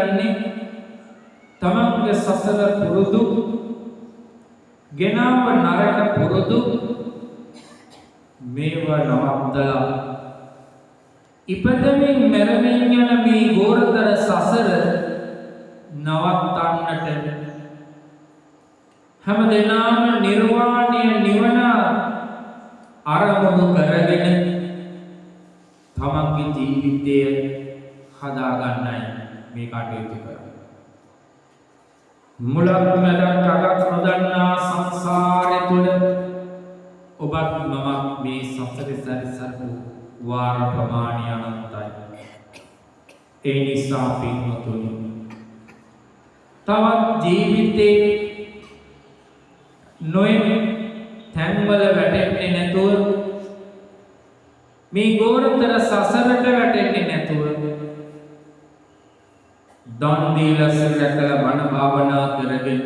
කියන්නේ තමන්ගේ සසර පුරුදු ගෙනාව නරක පුරුදු මේවා නවත්තලා ඉපදෙමින් මැරෙමින් යන මේ ගෝරතර සසර නවත්තන්නට හැමදෙනාම නිර්වාණය නිවන අරමුණු කරගෙන තමන්ගේ ජීවිතය හදාගන්නයි මේ කටයුතු කරන්නේ. මුලක් මැදක් අගක් නොදන්නා සංසාරය තුළ ඔබත් මමත් මේ සසරේ සැරිසරපු වාර ප්‍රමාණය අනන්තයි. ඒ නිසා පින්වතුනි තවත් ජීවිතේ නොයෙක් තැන්වල වැටෙන්නේ නැතුව මේ ගෝරතර සසරට වැටෙන්නේ නැතුව දන් දීලා සරලකලා බණ භාවනා කරගෙන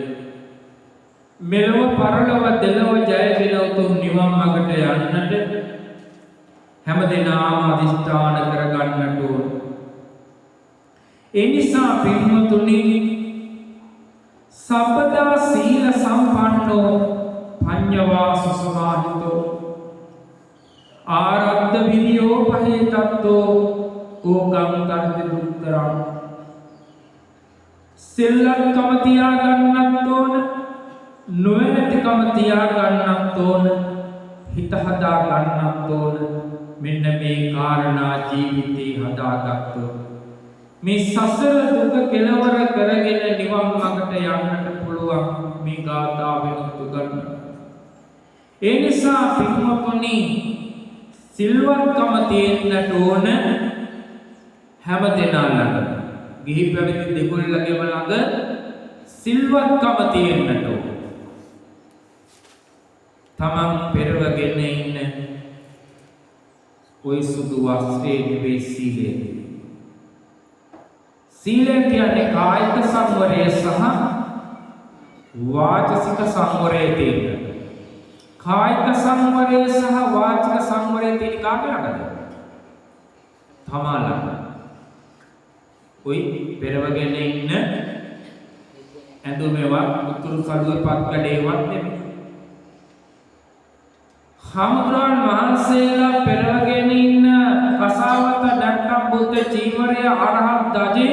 මෙලොව පරලොව දෙලොව ජයගෙන උතුම් නිවන් මාර්ගට යන්නට හැමදෙනාම අදිෂ්ඨාන කරගන්නට ඕන. ඒ නිසා පින්වතුනි සබ්බදා සීල සම්පන්නෝ පඤ්ඤවා සුසමාහිතෝ ආරද්ධ විරියෝ පහේතත්තෝ ඕකං තර්ති දුක්තරං සිල්ලක්කම තියා ගන්නත් ඕන නොවැරදිකම තියා ගන්නත් ඕන හිත හදා ගන්නත් ඕන. මෙන්න මේ කාරණා ජීවිතේ හදාගත්තොත් මේ සසර දුක කෙලවර කරගෙන නිවන් මාර්ගට යන්නට පුළුවන් මේ ගාථාවෙන් උගන්වන. ඒ නිසා පින්වතුනි සිල්වත්කම තියෙන්නට ඕන හැම දෙනා ළඟ. ගිහි පැවිදි දෙකොල්ලගේම ළඟ සිල්වත්කම තියෙන්නට ඕන. තමන් පෙරවගෙන ඉන්න ඔය සුදු වස්ත්‍රයේ නෙවෙයි සීලය. සීලය කියන්නේ කායික සංවරය සහ වාචසික සංවරය තියෙන. කායික සංවරය සහ වාචික සංවරය තියෙන කාගේ ළඟද? තමා ළඟ. ඔය පෙරවගෙන ඉන්න ඇඳුමේවත් උතුරු කඩුව පත්කඩේවත් නෙමෙයි. හාමුදුරන් වහන්සේලා පෙරවගෙන ඉන්න කසාවත නැත්තම් බුද්ධ චීවරය අරහත් දජේ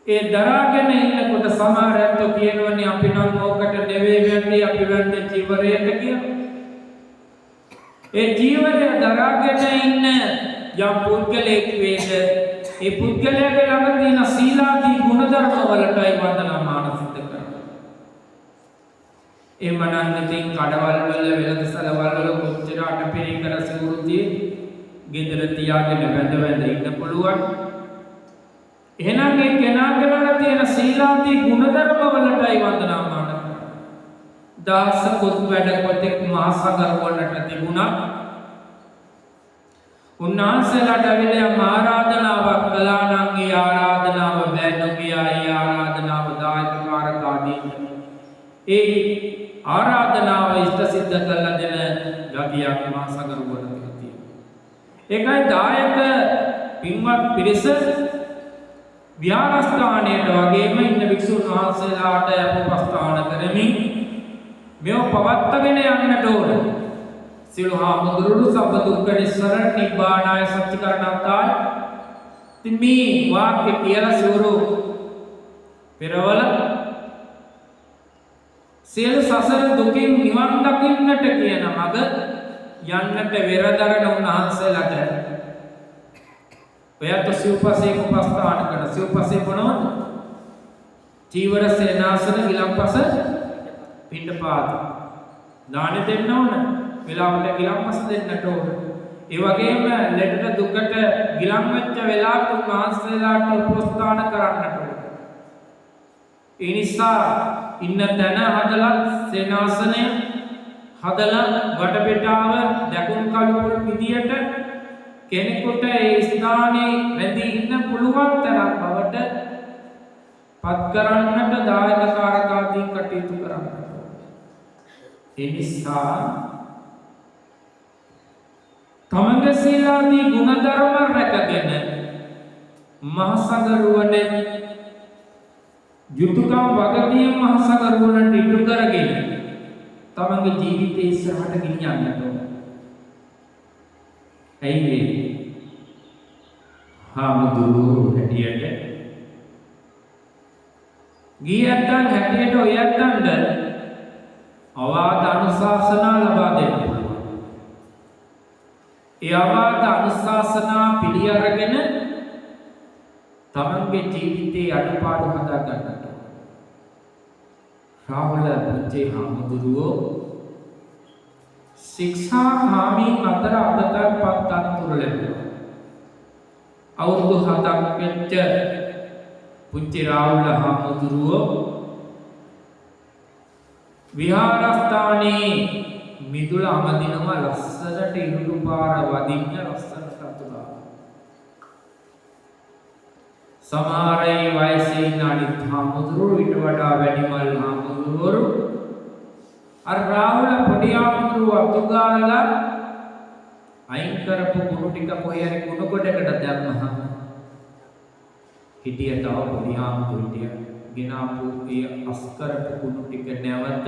ඒ දරාගෙන ඉන්නකොට සමහර ඇත්තෝ කියනවනේ අපි නම් ඕකට නෙවෙයි වෙන්නේ අපි වෙන්නේ චීවරයට කියලා. ඒ චීවරය දරාගෙන ඉන්න යම් පුද්ගලෙක් වේද ඒ පුද්ගලයාගේ ළඟ තියෙන සීලාදී ගුණධර්ම වලටයි වන්දනාමාන සිද්ධ කරන්නේ. ඒ මනන්තින් කඩවල් වල වෙළඳසැලවල් වල කොච්චර අටපිරිකර සිවුරුදී ගෙදර තියාගෙන වැඳ ඉන්න පුළුවන්. එහෙනම් ඒ කෙනාගේ ළඟ තියෙන සීලාදී ගුණධර්ම වලටයි වන්දනාමාන කරන්නේ. දාස කුත් වැඩ කොටෙක් මහසගර වලට තිබුණා. උන්වහන්සේලාට ඇවිල්ලා ආරාධනාවක් කළා නම් ඒ ආරාධනාව බෑ නොකියා ඒ ආරාධනාව දායකකාරක ආදී ඒ ආරාධනාව ඉෂ්ට සිද්ධ කළ දෙන ගතියක් මහසගර වලට තියෙනවා. ඒකයි දායක පින්වත් පිරිස විහාරස්ථානයට වගේම ඉන්න වික්ෂුන් වහන්සේලාට අපවස්ථාන කරමින් මෙව පවත්වාගෙන යන්නට ඕන. සිළු හාමුදුරුවෝ සබ්බ දුක්ඛ නිස්සරණ නිබ්බානාය සත්‍චිකරණත්තාය. ඉතින් මේ වාක්‍ය කියලා සිවුරු පෙරවල සියලු සසර දුකින් නිවන් දකින්නට කියන මඟ යන්නට වෙරදරන උන්වහන්සේලාට ඔයත් සිව්පසේ උපස්ථාන කරන සිව්පසේ මොනවද? චීවර සේනාසන ගිලම්පස පිණ්ඩපාත දාන දෙන්න ඕන. වෙලාවට ගිලම්පස දෙන්නට ඕන. ඒ වගේම ලෙඩට දුකට ගිලම් වෙච්ච වෙලාවට උන්වහන්සේලාට උපස්ථාන කරන්නට ඕන. ඒ නිසා ඉන්න තැන හදලා සේනාසනය හදලා වටපිටාව දැකුම් කළුපුල් විදියට කෙනෙකුට ඒ ස්ථානයේ රැඳී ඉන්න පුළුවන් තරම් බවට පත් කරන්නට දායකකාරකාදී කටයුතු කරන්නට. ඒ නිසා තමන්ගේ සීලාදී ගුණධර්ම රැකගෙන මහසගරුවනේ යුතුයකම් වගකීම් මහසගරුවනට ඉටු කරගෙන තමන්ගේ ජීවිතේ ඉස්සරහට ගෙනියන්නට ඕන. ඇයි මේ හාමුදුරුවෝ හැටියට ගියත්තන් හැටියට ඔය යත්තන්ට අවාද අනුශාසනා ලබා දෙන්න පුළුවන්. ඒ අවාද අනුශාසනා පිළි අරගෙන තමන්ගේ ජීවිතේ අඩුපාඩු හදා ගන්නට. රාහුල පුංචි හාමුදුරුවෝ ශික්ෂාකාමී අතර අදටපත් අත්තුර ලැබුවා. අවුරුදු 7ක් වෙච්ච පුංචි රාහුල හාමුදුරුවෝ විහාරස්ථානයේ මිදුල අමදිනම ලස්සනට ඉරුළු පාර වදින්න ලස්සනට අතුලා. සමහරයි වයසේ ඉන්න අනිත් හාමුදුරුවෝ ඊට වඩා වැඩිමල් හාමුදුරුවෝ අර රාහුල පොඩි හාමුදුරුවෝ අතුගාලා අයින් කරපු කුණු ටික කොහේ හරි කුණු කොටකට දැම්මහම හිටිය තව පොඩි හාමුදුරුවෝ හිටියා. ගෙනාපු ඒ අස්කරපු කුණු ටික නැවත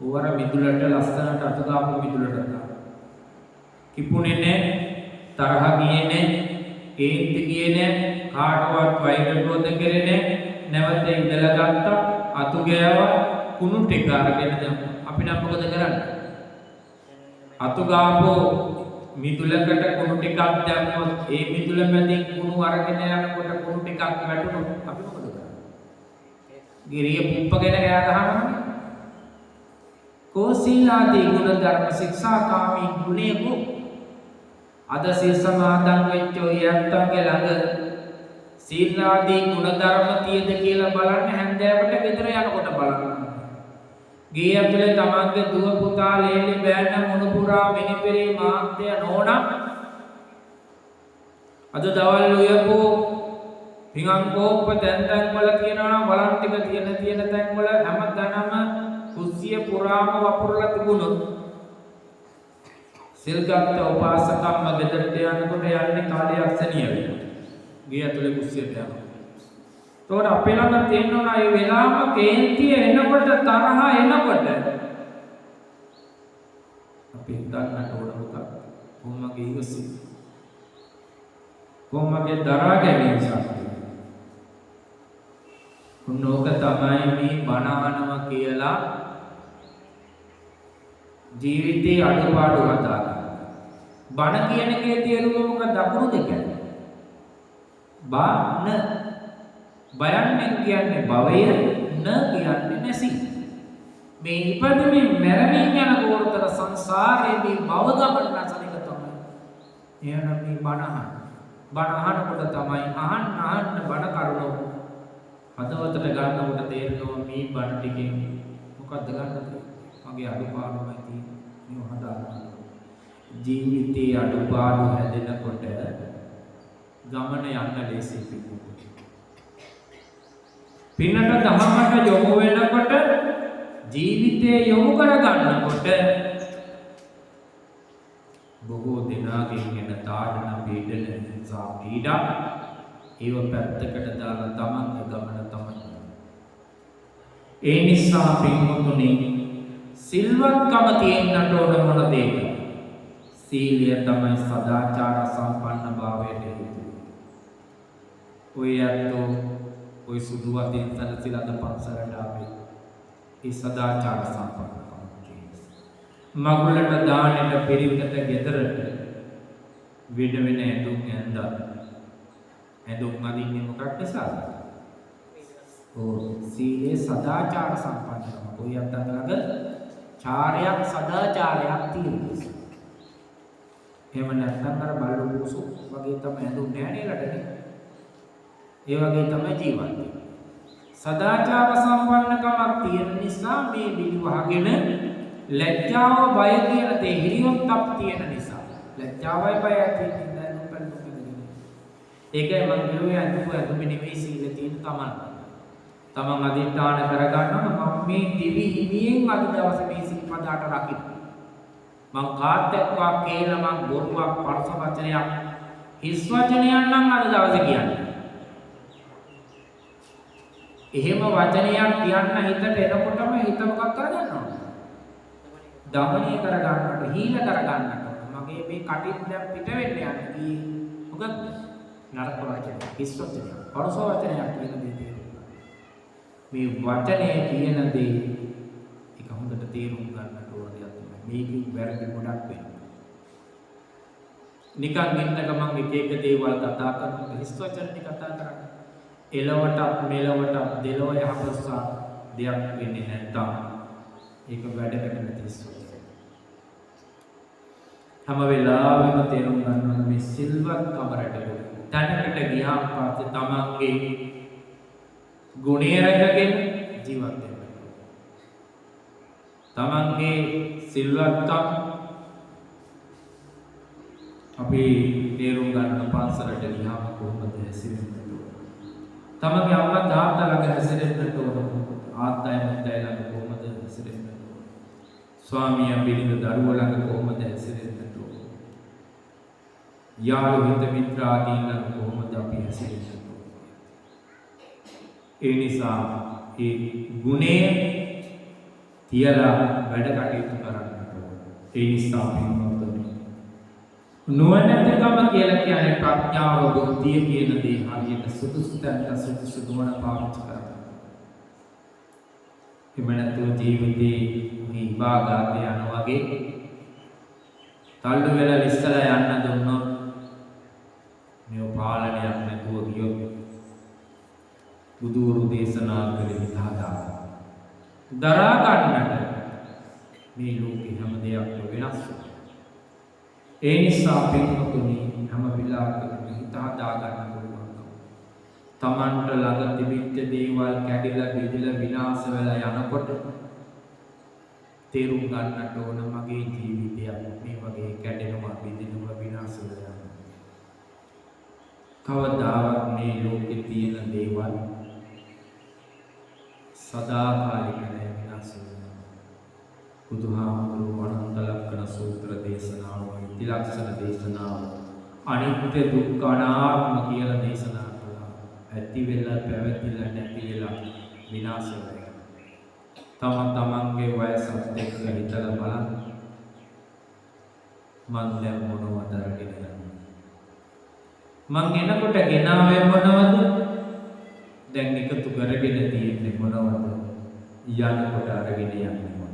උවර මිදුලට ලස්සනට අතුගාපු මිදුලට දාලා. කිපුනේ නැහැ, තරහ ගියේ නැහැ, ඒත් ගියේ නැහැ, කාටවත් වෛර විරෝධ කරේ නැහැ. නැවත ඉඳලා ගත්තා, අතු ගෑවා, කුණු ටික අරගෙන දැම්මා. අපි නම් මොකද කරන්නේ? අතුගාපෝ මිදුලකට කුණු ටිකක් දැම්මොත් ඒ මිදුල මැදින් කුණු අරගෙන යනකොට කුණු ටිකක් වැටුනොත් අපි මොකද කරන්නේ? ගිරිය පුප්පගෙන ගෑ ගහනවනේ. කෝසීලාදී ගුණ ධර්ම ශික්ෂාකාමී ගුණයකු අද සීල් සමාදන් වෙච්ච ඔය යත්තන්ගේ ළඟ සීලාදී ගුණ ධර්ම තියෙද කියලා බලන්න හැන්දෑවට ගෙදර යනකොට බලන්න. ගේ ඇතුලේ තමන්ගේ දුව පුතා ලේලි බෑන්න මොනුපුරා මිනිපිරේ මාත්‍ය නෝනා අද දවල් උයපු පිඟන් කෝප්ප තැන් වල තියනවා වලන් ටික තියෙන තැන් වල හැමදාම කුස්සිය පුරාම වපුරලා තිබුණොත් සිල් ගත්ත උපාසකම්ම ගෙදරට යනකොට යන්නේ කාලේ අක්ෂණිය වෙනවා. ගේ ඇතුලේ කුස්සියට යනවා. තෝර අපේ ළඟ තියෙනවා මේ වෙලාවම කේන්තිය එනකොට තරහ එනකොට අපි හිතන්නට ඕන මොකක්ද? කොහොමගේ ඉවසීම, කොහොමගේ දරා ගැනීම ශක්තිය. උන්නෝක තමයි මේ බණ අහනවා කියලා ජීවිතේ අඩුපාඩු හදාගන්න. බණ කියන එකේ තේරුම මොකක්ද? අකුරු දෙක. බාන බයන්නේ කියන්නේ භවය, න කියන්නේ නැසි. මේ ඉපදෙමින් මැරෙමින් යන ගෝතර සංසාරයේ මේ භව ගමන නැසනික තමයි. එහෙනම් මේ බණ අහනකොට තමයි අහන්න බණ කරුණෝ හදවතට ගන්නකොට තේරෙනවා මේ බණ ටිකෙන් මොකද්ද ගන්නද? මගේ අඩුපාඩුමයි තියෙන්නේ. මේ හදාගන්න. ජීවිතයේ අඩුපාඩු හැදෙනකොට ගමන යන්න ලේසි පිටු. පින්නට දහමට යොමු වෙනකොට ජීවිතේ යොමු කර ගන්නකොට බොහෝ දිනාගෙන් එන තාඩන පීඩන නිසා පීඩා ඒව පැත්තකට දාලා තමන්ගේ ගමන තමයි. ඒ නිසා පින්වතුනි සිල්වත්කම තියෙන්නට ඕන මොන දෙයක? සීලය තමයි සදාචාර සම්පන්න භාවයට හේතුව. ඔය යත්තෝ ඔය සුදු වතින් සැලසිලා පන්සලට ආවේ ඒ සදාචාර සම්පන්නකම කියන්නේ. මගුලට දානෙට පිරිතට ගෙදරට විඩ වෙන ඇඳුම් ඇඳලා ඇඳුම් අඳින්නේ මොකක් නිසාද? සීලේ සදාචාර සම්පන්නකම. ඔය යත්තන්ගලක චාරයක් සදාචාරයක් තියෙනවා. එහෙම නැත්නම් අර බල්ලු පුසු වගේ තමයි ඇඳුම් නෑනේ රටේ. ඒ වගේ තමයි ජීවත් වෙන්නේ. සදාචාර සම්පන්නකමක් තියෙන නිසා මේ විවහගෙන ලැජ්ජාව බය කියන දේ හිරියොත්ක් තියෙන නිසා ලැජ්ජාවයි බය තියෙන ඒකයි මම කියුවේ අදුම නෙවෙයි සීල තියෙන තමන් අධිෂ්ඨාන කරගන්නවා මම මේ දිවි හිමියෙන් අද දවසේ මේ සිල්පදාට රකින්න. මම කාත් එක්ක කියලා මම බොරුවක් පරස වචනයක් හිස් වචනයක් නම් අද දවසේ කියන්නේ. එහෙම වචනයක් කියන්න හිතට එනකොටම හිත මොකක් කරගන්නවා? දමනය කරගන්නට, හීන කරගන්නට. මගේ මේ කටින් දැන් පිට වෙන්න යන්නේ. මොකද නරක වචන, හිස් වචනයක්, පරස වචනයක් කියන දේ. මේ වචනේ කියන දේ ඒක හොඳට තේරුම් ගන්නට ඕන දෙයක් තමයි. මේකේ වැරදි ගොඩක් වෙනවා. නිකන් ඉන්න ගමන් එක දේවල් කතා කරනකොට හිස් වචනේ කතා කරන්නේ. එලවටත් මෙලවටත් දෙලව යහපත් දෙයක් වෙන්නේ නැත්තම් ඒක වැඩකට නැති හිස් වචන. හැම වෙලාවෙම තේරුම් ගන්න ඕන මේ සිල්වත් කමරට තැනකට ගියාම පස්සේ තමන්ගේ ගුණය රැකගෙන ජීවත් වෙන්න. තමන්ගේ සිල්වත්කම් අපි තේරුම් ගන්න පන්සලට ගියාම කොහොමද හැසිරෙන්නේ? තමන්ගේ අම්මා තාත්තා ළඟ හැසිරෙන්නට ඕන. ආත්මය මුත්තයි ළඟ කොහොමද හැසිරෙන්නට ඕන? ස්වාමියා බිරිඳ දරුවෝ ළඟ කොහොමද හැසිරෙන්නට ඕන? යාළු හිත මිත්‍ර ආදීන් ළඟ කොහොමද අපි හැසිරෙන්නට ඕන? ඒ නිසා ඒ ගුණය තියලා වැඩ කටයුතු කරන්න ඕන. ඒ නිසා නුවණැතිකම කියලා කියන්නේ ප්‍රඥාව බුද්ධිය කියන දේ හරියට සුදුසු තැනට සුදුසු ගුණ පාවිච්චි කරනවා. එමණතු ජීවිතේ මේ විභාගාත යන වගේ තල්ලු වෙලා ඉස්සලා යන්න දුන්නොත් මේ පාලනයක් නැතුව ගියොත් බුදුරු දේශනා කළේ විධාතා දරා ගන්නට මේ ලෝකේ හැම දෙයක්ම වෙනස් වෙනවා. ඒ නිසා පින්වතුනි හැම වෙලාවකම හිත හදා ගන්න පුළුවන්. තමන්ට ළඟ තිබිච්ච දේවල් කැඩිලා බෙදලා විනාශ වෙලා යනකොට තේරුම් ගන්නට ඕන මගේ ජීවිතය මේ වගේ කැඩෙනවා බෙදෙනවා විනාශ වෙලා යනවා. කවදාවත් මේ ලෝකේ තියෙන දේවල් සදාකාලික නැහැ විනාශ වෙනවා. බුදුහාමුදුරුවෝ අනන්ත ලක්ෂණ සූත්‍ර දේශනාව, ත්‍රිලක්ෂණ දේශනාව, අනිත්‍ය දුක්ඛ අනාත්ම කියලා දේශනා කළා. ඇති වෙලා පැවතිලා නැති වෙලා විනාශ වෙනවා. තමන්ගේ වයසත් එක්ක හිතලා බලන්න. මන් දැන් මොනවද අරගෙන යන්නේ? මං එනකොට ගෙනාවේ මොනවද? දැන් එකතු කරගෙන තියෙන්නේ මොනවද? යනකොට අරගෙන යන්නේ මොනවද?